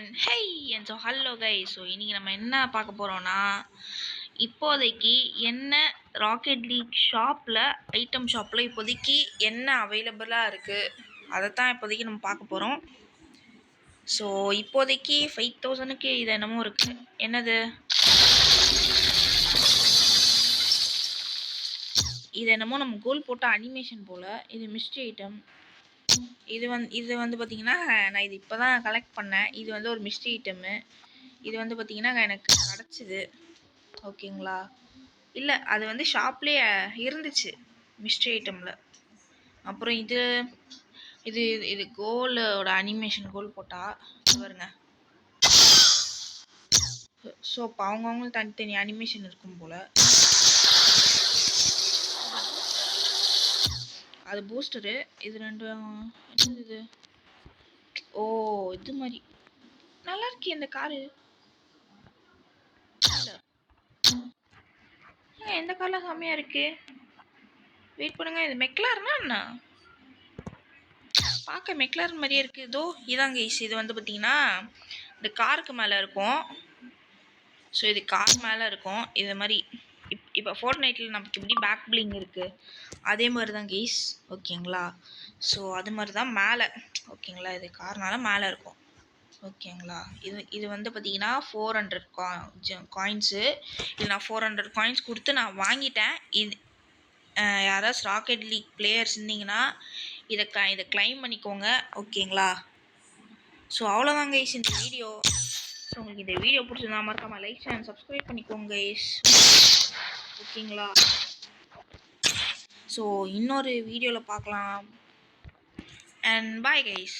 and so hello guys. So இன்றைக்கி நம்ம என்ன பார்க்க போகிறோன்னா, இப்போதைக்கு என்ன ராக்கெட் லீக் ஷாப்பில் ஐட்டம் ஷாப்பில் இப்போதைக்கு என்ன அவைலபிளாக இருக்குது அதை தான் இப்போதைக்கு நம்ம பார்க்க போகிறோம். ஸோ இப்போதைக்கு 5000க்கு இது என்னமோ இருக்குது. என்னது இது என்னமோ நம்ம கோல் போட்ட அனிமேஷன் போல். இது மிஸ்ட்ரி ஐட்டம். இது வந்து பார்த்திங்கன்னா, நான் இது இப்போ தான் கலெக்ட் பண்ணேன். இது வந்து ஒரு மிஸ்ட்ரி ஐட்டமு. இது வந்து பார்த்திங்கன்னா எனக்கு கிடச்சிது. ஓகேங்களா? இல்லை, அது வந்து ஷாப்லேயே இருந்துச்சு மிஸ்ட்ரி ஐட்டமில். அப்புறம் இது இது இது கோலோட அனிமேஷன் கோல் போட்டால் பாருங்க. ஸோ இப்போ அவங்கவுங்களுக்கு தனித்தனி அனிமேஷன் இருக்கும் போல். அது பூஸ்டரு. இது ரெண்டும் இது. ஓ, இது மாதிரி நல்லா இருக்கே இந்த காரு. எந்த கார்லாம் செம்மையா இருக்கு. வெயிட் பண்ணுங்க, இது மெக்லாரனா என்ன? பார்க்க மெக்லாரன் மாதிரியே இருக்குது. இதோ இதாங்க கைஸ். இது வந்து பார்த்தீங்கன்னா இந்த காருக்கு மேலே இருக்கும். ஸோ இது கார் மேலே இருக்கும். இது மாதிரி இப்போ ஃபோர்ட்நைட்டில் நமக்கு எப்படி பேக் பிளிங் இருக்குது அதே மாதிரி தான் கைஸ். ஓகேங்களா? ஸோ அது மாதிரி தான் மேலே. ஓகேங்களா? இது கார்னால மேலே இருக்கும். ஓகேங்களா? இது வந்து பார்த்தீங்கன்னா 400 காயின்ஸு. இது நான் 400 காயின்ஸ் கொடுத்து நான் வாங்கிட்டேன். இது யாராவது ராக்கெட் லீக் பிளேயர்ஸ் இருந்தீங்கன்னா இதை கிளைம் பண்ணிக்கோங்க. ஓகேங்களா? ஸோ அவ்வளோதாங்க கைஸ் இந்த வீடியோ. ஸோ உங்களுக்கு இந்த வீடியோ பிடிச்சிருந்தா மறக்காம லைக் அண்ட் சப்ஸ்கிரைப் பண்ணிக்கோங்க கைஸ். ஓகேங்களா? ஸோ இன்னொரு வீடியோவில் பார்க்கலாம். And bye guys.